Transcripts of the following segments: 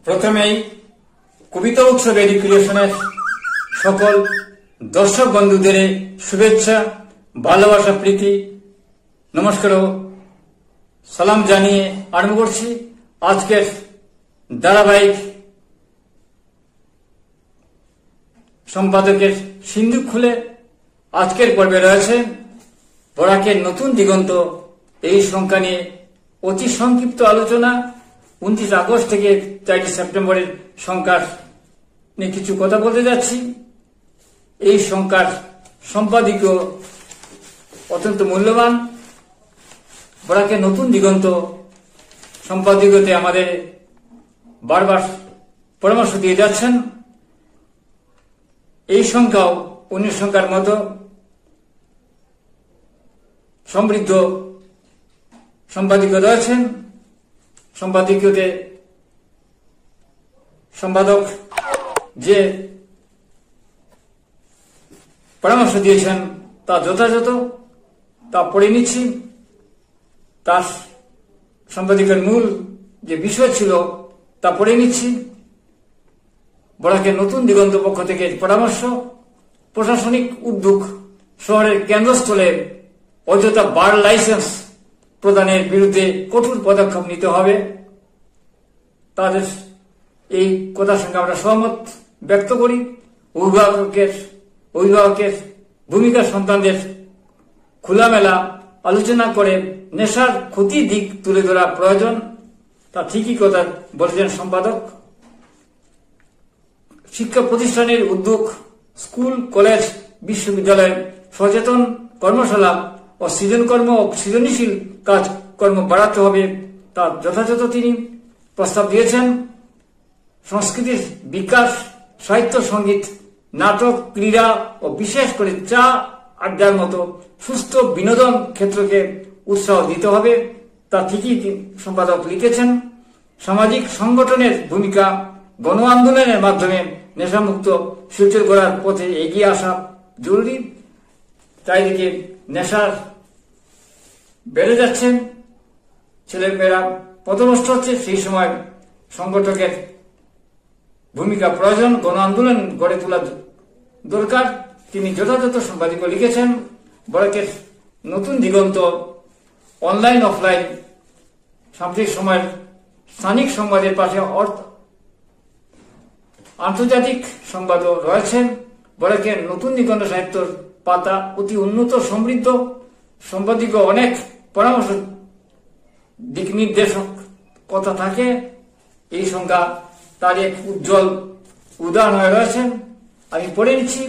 প্রথমেই কবিতা উৎসব এডুকেশনের সকল দর্শক বন্ধুদের শুভেচ্ছা, ভালোবাসা, প্রীতি, নমস্কার ও সালাম জানিয়ে আরম্ভ করছি আজকের ধারাবাহিক সম্পাদকের সিন্ধুক খুলে। আজকের পর্বে রয়েছে বরাকের নতুন দিগন্ত, এই সংখ্যা নিয়ে অতি সংক্ষিপ্ত আলোচনা। 29 আগস্ট থেকে 4 সেপ্টেম্বরের সংখ্যার নিয়ে কিছু কথা বলতে যাচ্ছি। এই সংখ্যার সম্পাদকীয় অত্যন্ত মূল্যবান। বরাকের নতুন দিগন্ত সম্পাদকীয়তে আমাদের বারবার পরামর্শ দিয়ে যাচ্ছেন। এই সংখ্যাও অন্য সংখ্যার মতো সমৃদ্ধ সম্পাদকীয় রয়েছেন। সম্পাদকীয়তে সম্পাদক যে পরামর্শ দিয়েছেন তা যথাযথ, তা পড়ে নিচ্ছি। তার সম্পাদকের মূল যে বিষয় ছিল তা পড়ে নিচ্ছি। বরাকের নতুন দিগন্ত পক্ষ থেকে পরামর্শ: প্রশাসনিক উদ্যোগ, শহরের কেন্দ্রস্থলে অযথা বার লাইসেন্স প্রদানের বিরুদ্ধে কঠোর পদক্ষেপ নিতে হবে। তাদের এই কথার সঙ্গে আমরা সহমত ব্যক্ত করি। অভিভাবকের ভূমিকা সন্তানদের খোলামেলা আলোচনা করে নেশার ক্ষতির দিক তুলে ধরা প্রয়োজন। তা ঠিকই কথা বলেছেন সম্পাদক। শিক্ষা প্রতিষ্ঠানের উদ্যোগ, স্কুল, কলেজ, বিশ্ববিদ্যালয়ে সচেতন কর্মশালা ও সৃজনকর্ম ও সৃজনশীল কাজকর্ম বাড়াতে হবে, তা যথাযথ তিনি প্রস্তাব দিয়েছেন। সংস্কৃতির বিকাশ, সাহিত্য, সঙ্গীত, নাটক, ক্রীড়া ও বিশেষ করে চা আড্ডার মতো সুস্থ বিনোদন ক্ষেত্রকে উৎসাহ দিতে হবে, তা ঠিকই সম্পাদক লিখেছেন। সামাজিক সংগঠনের ভূমিকা, গণ আন্দোলনের মাধ্যমে নেশামুক্ত শিলচর করার পথে এগিয়ে আসা জরুরি। চারিদিকে নেশার বেড়ে যাচ্ছে, ছেলেমেয়েরা পথভ্রষ্ট হচ্ছে, সেই সময় সংগঠকের ভূমিকা প্রয়োজন, গণ আন্দোলন গড়ে তোলা দরকার। তিনি যথাযথ সম্পাদকীয় লিখেছেন। বরাকের নতুন দিগন্ত অনলাইন অফলাইন সাম্প্রতিক সময়ের স্থানিক সংবাদের পাশে আন্তর্জাতিক সংবাদও রয়েছে। বরাকের নতুন দিগন্ত সাহিত্যর পাতা অতি উন্নত সমৃদ্ধ। সম্পাদকীয় অনেক পরামর্শ, দিক নির্দেশক কথা থাকে। এই সংখ্যা তার এক উজ্জ্বল উদাহরণ হয়ে রয়েছে। আমি পড়ে নিচ্ছি।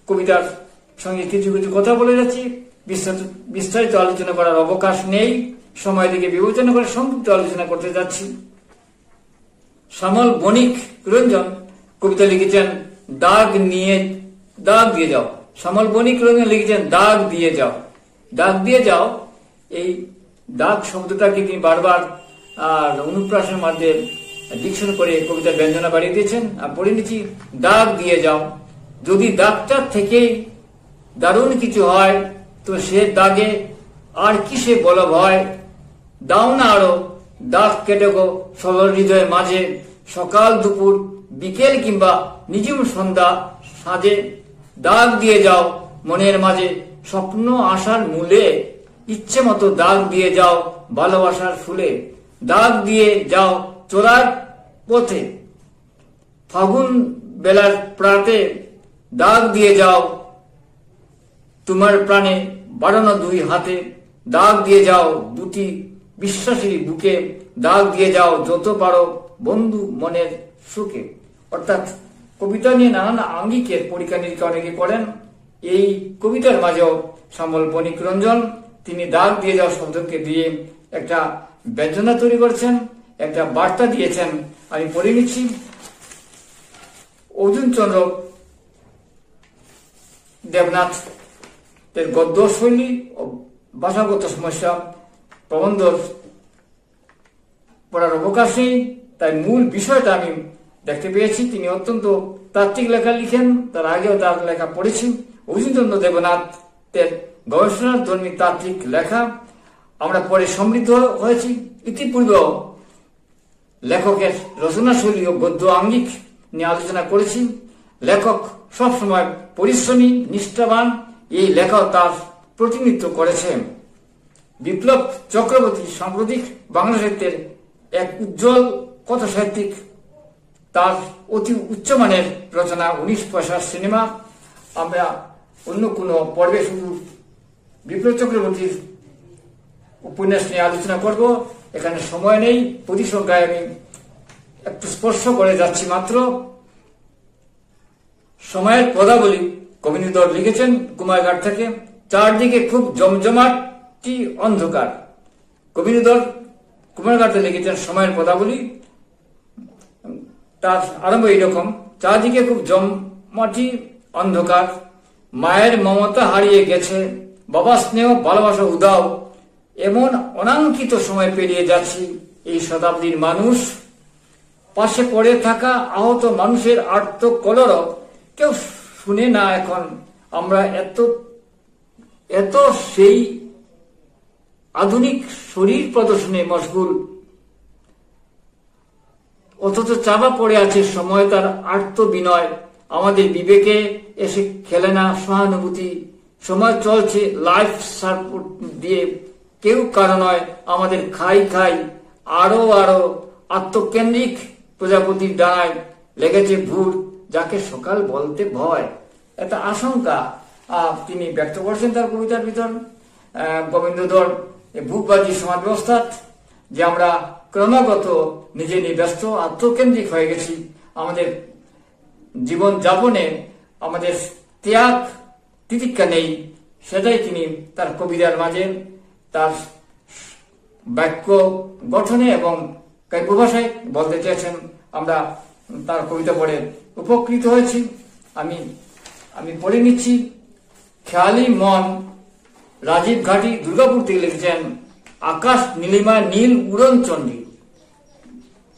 কবিতার সঙ্গে কিছু কিছু কথা বলে যাচ্ছি। বিস্তারিত আলোচনা করার অবকাশ নেই, সময় দিকে বিবেচনা করে সংক্ষিপ্ত আলোচনা করতে যাচ্ছি। শ্যামল বণিক রঞ্জন কবিতা লিখেছেন দাগ দিয়ে যাও। শ্যামল বণিক রঞ্জন লিখেছেন দাগ দিয়ে যাও। দাগ দিয়ে যাও, এই দাগ শব্দটাকে তিনি বারবার অনুপ্রাসের মাধ্যমে ডিকশন করে কবিতার ব্যঞ্জনা বাড়িয়ে দিয়েছেন। আর পড়ে নিচ্ছি, দাগ দিয়ে যাও। যদি দাগটার থেকে দারুণ কিছু হয় তো সে দাগে আর কিসে বলব হয়। দাও না আরো দাগ কেটে গো সরল হৃদয়ের মাঝে, সকাল দুপুর বিকেল কিংবা নিঝুম সন্ধ্যা সাঁঝে। দাগ দিয়ে যাও মনের মাঝে স্বপ্ন আশার মূলে, ইচ্ছে মতো দাগ দিয়ে যাও ভালোবাসার ফুলে। দাগ দিয়ে যাও চলার পথে, ফাগুন বেলার প্রাতে। দাগ দিয়ে যাও তোমার প্রাণে বাড়ানো দুই হাতে। দাগ দিয়ে যাও দুটি বিশ্বাসী বুকে। দাগ দিয়ে যাও যত পারো বন্ধু মনের সুখে। অর্থাৎ কবিতা নিয়ে নানান আঙ্গিকের পরীক্ষা নিরীক্ষা অনেকে করেন। এই কবিতার মাঝেও শ্যামল বণিক রঞ্জন তিনি দাগ দিয়ে যাও শব্দকে দিয়ে একটা ব্যঞ্জনা তৈরি করেছেন, একটা বার্তা দিয়েছেন। আমি পড়ে নিচ্ছি। অর্জুন চন্দ্র দেবনাথ এর গদ্য শৈলী ও ভাষাগত সমস্যা প্রবন্ধ পড়ার অবকাশ নেই, তাই মূল বিষয়টা আমি দেখতে পেয়েছি। তিনি অত্যন্ত তাত্ত্বিক লেখা লিখেন, তার আগেও তার লেখা পড়েছি। অর্জুন চন্দ্র দেবনাথের গবেষণাধর্মী তাত্ত্বিক লেখা। আমরা পরে সমৃদ্ধ হয়েছি। ইতিপূর্বেও লেখকের রচনাশৈলী ও গদ্য আঙ্গিক নিয়ে আলোচনা করেছি। লেখক সবসময় পরিশ্রমী, নিষ্ঠাবান, এই লেখক তার প্রতিনিধিত্ব করেছেন। বিপ্লব চক্রবর্তী সাম্প্রতিক বাংলা সাহিত্যের এক উজ্জ্বল কথা সাহিত্যিক। তার অতি উচ্চমানের রচনা 19 পয়সার সিনেমা। আমরা অন্য কোনো পর্বে শুধু বিপ্লব চক্রবর্তীর উপন্যাস নিয়ে আলোচনা করব, এখানে সময় নেই। পরিসংখ্যায় আমি একটু স্পর্শ করে যাচ্ছি মাত্র। সময়ের পদাবলী কবিন্দর লিখেছেন কুমারঘাট থেকে। চারদিকে খুব জমজমাটি অন্ধকার। কবিন্দর কুমারঘাটে লিখেছেন সময়ের পদাবলী। তার আরম্ভ এইরকম: চারদিকে খুব জমমাটি অন্ধকার, মায়ের মমতা হারিয়ে গেছে, বাবা স্নেহ ভালোবাসা উদাও, এমন অনাঙ্কিত সময় পেরিয়ে যাচ্ছি। এই শতাব্দীর মানুষ, পাশে পড়ে থাকা আহত মানুষের আর্ত কলরব কেউ শুনে না এখন। আমরা এত সেই আধুনিক শরীর প্রদর্শনে মশগুল, অথচ চাপা পড়ে আছে সময় তার আর্ত বিনয়। আমাদের বিবেকে এসে খেলে না সহানুভূতি। সময় চলছে লাইফ সাপোর্ট দিয়ে, কেউ কারো নয়। আমাদের খাই আরো আত্মকেন্দ্রিক প্রজাপতির ডানায় লেগেছে ভুর, যাকে সকাল বলতে ভয়। একটা আশঙ্কা তিনি ব্যক্ত করছেন তার কবিতার ভিতর। গোবিন্দধর ভূপবাদী সমাজ ব্যবস্থা, যে আমরা ক্রমাগত নিজে নিয়ে ব্যস্ত, আত্মকেন্দ্রিক হয়ে গেছি। আমাদের জীবন যাপনে আমাদের ত্যাগ তিতিক্ষা নেই, সেটাই তিনি তার কবিতার মাঝে, তার বাক্য গঠনে এবং কাব্য ভাষায় বলতে চেয়েছেন। আমরা তার কবিতা পড়ে উপকৃত হয়েছি। আমি পড়ে নিচ্ছি। খেয়ালি মন, রাজীব ঘাটি, দুর্গাপুর থেকে লিখেছেন। আকাশ নীলিমা নীল উড়ন চণ্ডী,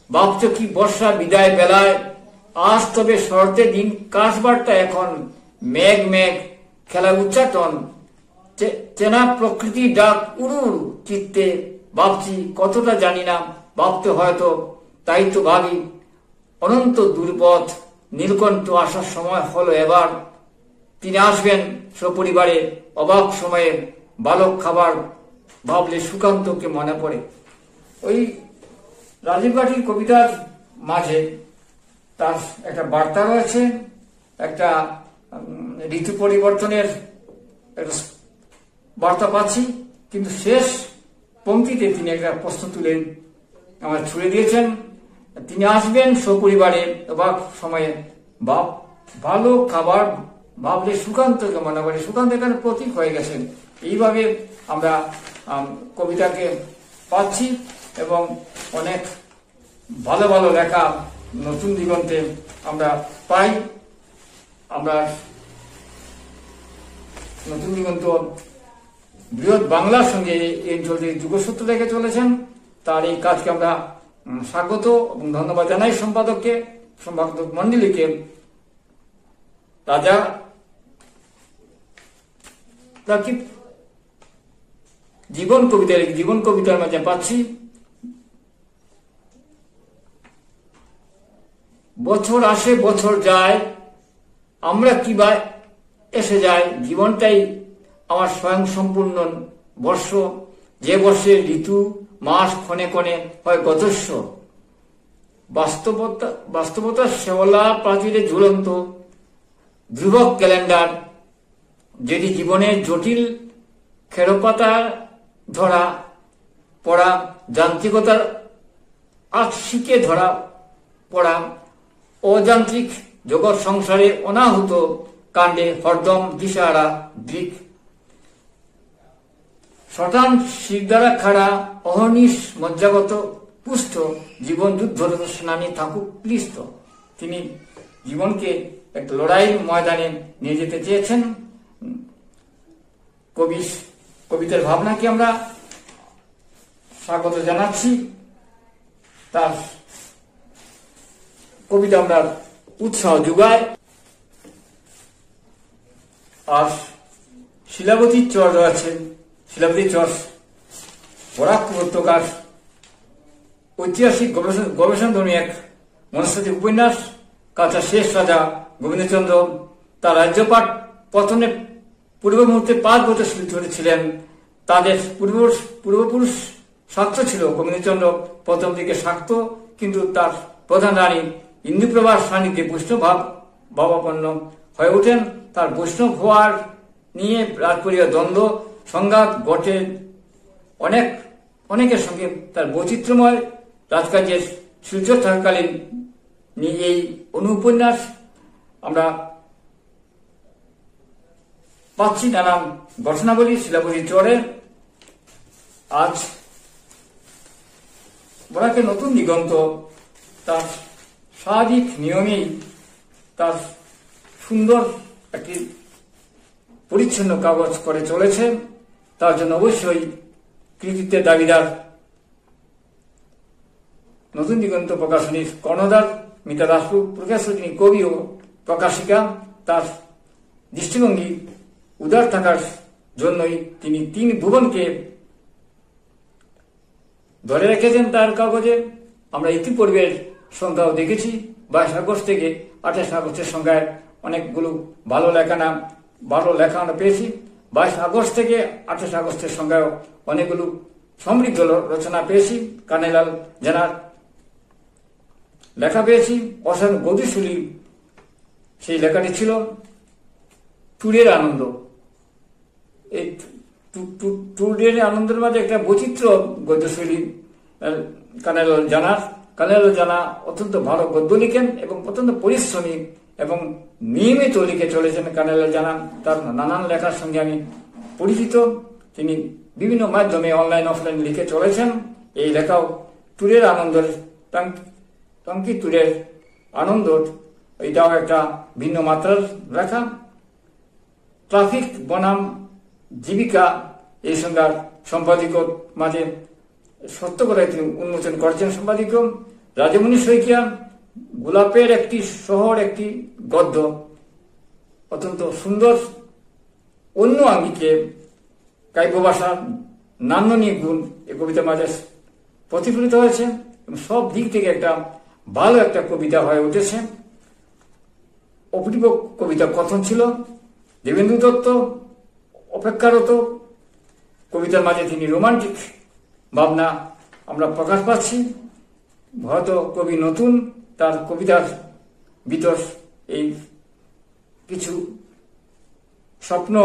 ভাবছ কি বর্ষা বিদায় বেলায়, আজ তবে শরতের দিন, কাশবারটা এখন মেঘ খেলা উচ্চাটন, চেনা প্রকৃতি ডাক উড়ু চিত্তে, ভাবছি কতটা জানি না, ভাবতে হয়তো তাই তো ভাবি। অনন্ত দূরপথ নীলকণ্ঠ আসার সময় হলো এবার, তিনি আসবেন সপরিবারে, অবাক সময়ে বালক খাবার ভাবলে সুকান্তকে মনে পড়ে। ওই রাজীব ঘাটির কবিতার মাঝে তার একটা বার্তা রয়েছে, একটা ঋতু পরিবর্তনের বার্তা পাচ্ছি। কিন্তু শেষ পংক্তিতে তিনি একটা প্রশ্ন তুলে আমার ছুড়ে দিয়েছেন। তিনি আসবেন সপরিবারে, অবাক সময়ে ভালো খাবার ভাবলে সুকান্তকে মনে করে। সুকান্ত এখানে প্রতীক হয়ে গেছেন। এইভাবে আমরা কবিতাকে পাচ্ছি এবং অনেক ভালো ভালো লেখা নতুন দিগন্তে আমরা পাই। আমরা নতুন দিগন্ত বৃহৎ বাংলার সঙ্গে এই অঞ্চলটি যুগসূত্র রেখে চলেছেন। তার এই কাজকে আমরা স্বাগত এবং ধন্যবাদ জানাই সম্পাদক মন্ডলীকে। রাজা রাকিব জীবন কবিতার মাঝে পাচ্ছি। বছর আসে বছর যায়, আমরা কিবা এসে যায়, জীবনটাই আমার স্বয়ং সম্পূর্ণ বর্ষ, যে বর্ষের ঋতু মাস ক্ষণে ক্ষণে হয় গতস্য। বাস্তবতা শেওলা প্রাচীরে ঝুলন্ত ধ্রুবক ক্যালেন্ডার, যেটি জীবনের জটিল খেরোপাতা ধরা পড়া, যান্ত্রিকতার আশিকে ধরা পড়া, অযান্ত্রিক জগৎ সংসারে অনাহুত কাণ্ডে হরদম দিশাহারা দিক, শটান শিরদারা খাড়া অহর্নিশ মজ্জাগত পুষ্ট, জীবন যুদ্ধরত সেনানী থাকুক ক্লিষ্ট। তিনি জীবনকে এক লড়াই ময়দানে নিয়ে যেতে চেয়েছেন। কবিতার ভাবনাকে আমরা স্বাগত জানাচ্ছি। তার কবিতা আমরা উৎসাহ যোগায়। আর শিলাবতী চর রয়েছে, শিলাবতী চর বরাক উপত্যকার ঐতিহাসিক গবেষণাধর্মী এক মনস্তাত্ত্বিক উপন্যাস কাঁচা শেষ রাজা গোবিন্দচন্দ্র তার রাজ্যপাট পতনের পূর্ব মুহূর্তে 5 বছর ধরে ছিলেন। তাদের পূর্বপুরুষ শাক্ত ছিল। গোবিন্দচন্দ্র প্রথম দিকে শাক্ত, কিন্তু তার প্রধান রানী ইন্দুপ্রভার সান্নিধ্যে বৈষ্ণব ভাবাপন্ন হয়ে ওঠেন। তার বৈষ্ণব হওয়ার নিয়ে রাজপরিবার দ্বন্দ্ব সংঘাত ঘটে। অনেকের সঙ্গে তার বৈচিত্র্যময় রাজকার্যের শিলচর থাকাকালীন এই অনুপন্যাস আমরা পাচ্ছি নানান ঘটনাবলী শিলাবলী চড়ে। আজ বরাকের নতুন দিগন্ত তার স্বাভাবিক নিয়মেই তার সুন্দর একটি পরিচ্ছন্ন কাগজ করে চলেছে। তার জন্য অবশ্যই কৃতিত্বের দাবিদার নতুন দিগন্ত প্রকাশনীর কর্ণধার মিতা দাসপুর প্রকাশক, তিনি কবি ও প্রকাশিকা। তার দৃষ্টিভঙ্গি উদার থাকার জন্যই তিনি 3 ভুবনকে ধরে রেখেছেন তার কাগজে। আমরা ইতিপূর্বের সংখ্যাও দেখেছি, 22 আগস্ট থেকে 28 আগস্টের সংখ্যায় অনেকগুলো ভালো লেখা আমরা পেয়েছি। 22 আগস্ট থেকে 28 আগস্টের সংখ্যায় অনেকগুলো সমৃদ্ধ রচনা পেয়েছি। কানাইলাল জানার লেখা পেয়েছি, অসাধারণ গতিশীলী সেই লেখাটি ছিল ট্যুরের আনন্দ। এই ট্যুরের আনন্দের মাঝে একটা বৈচিত্র্য গদ্যশৈলী কানাইলাল জানা অত্যন্ত ভালো গদ্য লিখেন এবং অত্যন্ত পরিশ্রমী এবং নিয়মিত লিখে চলেছেন কানাইলাল জানা। তার নানান লেখার সঙ্গে আমি পরিচিত। তিনি বিভিন্ন মাধ্যমে অনলাইন অফলাইন লিখে চলেছেন। এই লেখাও ট্যুরের আনন্দের টঙ্কি ট্যুরের আনন্দ, এটাও একটা ভিন্ন মাত্রার লেখা। ট্রাফিক বনাম জীবিকা এই সংখ্যার সম্পাদকীয় মাঝে সত্য করে তিনি উন্মোচন করেছেন। সম্পাদকীয় রাজমণি শইকিয়া গোলাপের একটি শহর, একটি গদ্য অত্যন্ত সুন্দর, অন্য আঙ্গিকে কাব্য ভাষার নান্দনিক গুণ এই কবিতার মাঝে প্রতিফলিত হয়েছে এবং সব দিক থেকে ভালো একটা কবিতা হয়ে উঠেছে। অপূর্ব কবিতা কথন ছিল। দেবেন্দু দত্ত অপেক্ষারত কবিতার মাঝে তিনি রোমান্টিক ভাবনা আমরা প্রকাশ পাচ্ছি। হয়তো কবি নতুন, তার কবিতার ভিতর এই কিছু স্বপ্ন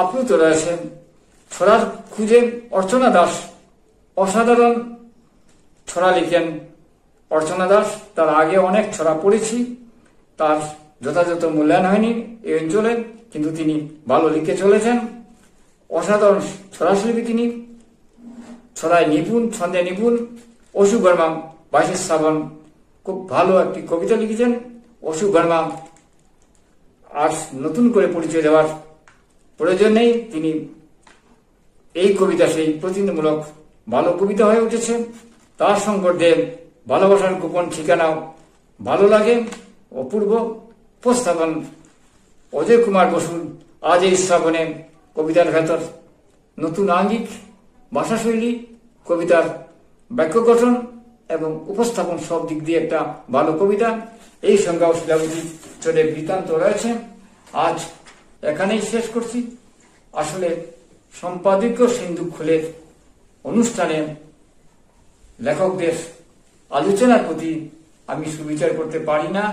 আপ্লুত রয়েছে। ছড়ার খুঁজে অর্চনা দাস অসাধারণ ছড়া লিখেন। অর্চনা দাস, তার আগে অনেক ছড়া পড়েছি, তার যথাযথ মূল্যায়ন হয়নি এই অঞ্চলে, কিন্তু তিনি ভালো লিখে চলেছেন। অসাধারণ ছড়াশিল্পী তিনি, ছড়ায় নিপুণ, ছন্দে নিপুণ। অশু বর্মা 22 শ্রাবণ খুব ভালো একটি কবিতা লিখেছেন। অশু বর্মা আর নতুন করে পরিচয় দেওয়ার প্রয়োজন নেই, তিনি এই কবিতা সেই প্রতিনিধিমূলক ভালো কবিতা হয়ে উঠেছে। তার সংকটে ভালোবাসার গোপন ঠিকানাও ভালো লাগে। অপূর্ব উপস্থাপন অজয় কুমার বসুর আজ এই শ্রাবণে কবিতার ভেতর নতুন আঙ্গিক, ভাষাশৈলী, কবিতার বাক্য গঠন এবং উপস্থাপন সব দিক দিয়ে একটা ভালো কবিতা। এই সংজ্ঞাও শিলাবতী চলে বৃত্তান্ত রয়েছে। আজ এখানেই শেষ করছি। আসলে সম্পাদকীয় সিন্ধুক খুলে অনুষ্ঠানে লেখকদের আলোচনার প্রতি আমি সুবিচার করতে পারি না,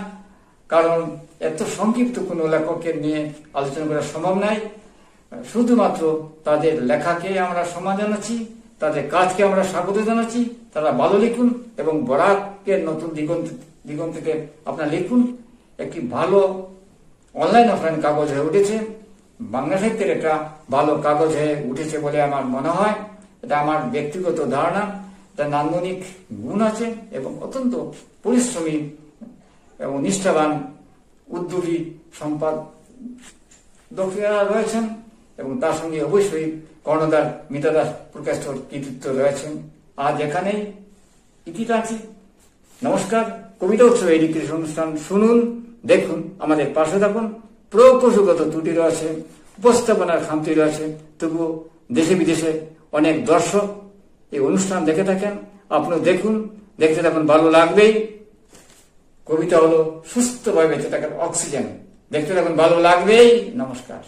কারণ এত সংক্ষিপ্ত কোনো লেখকের নিয়ে আলোচনা করা সম্ভব নয়। শুধুমাত্র তাদের লেখাকে আমরা সম্মান জানাচ্ছি, তাদের কাজকে আমরা স্বাগত জানাচ্ছি। তারা ভালো লিখুন এবং বরাকের নতুন দিগন্তকে আপনারা লিখুন। একটি ভালো অনলাইন অফলাইন কাগজ হয়ে উঠেছে, বাংলা সাহিত্যের একটা ভালো কাগজ হয়ে উঠেছে বলে আমার মনে হয়। এটা আমার ব্যক্তিগত ধারণা। এটা নান্দনিক গুণ আছে এবং অত্যন্ত পরিশ্রমী এবং নিষ্ঠাবান উদ্যোগী সম্পাদকরা রয়েছেন এবং তার সঙ্গে অবশ্যই কর্ণধার মিতা দাস প্রকাশক কৃতিত্ব রয়েছেন। আজ এখানেই ইতি টানছি। নমস্কার। কবিতা উৎসব এই অনুষ্ঠান শুনুন, দেখুন, আমাদের পাশে থাকুন। প্রকৌশলগত ত্রুটি রয়েছে, উপস্থাপনার খামতি রয়েছে, তবুও দেশে বিদেশে অনেক দর্শক এই অনুষ্ঠান দেখে থাকেন, আপনিও দেখুন, দেখতে তখন ভালো লাগবেই। কবিতা হলো সুস্থভাবে বেঁচে থাকার অক্সিজেন, দেখতে তখন ভালো লাগবেই। নমস্কার।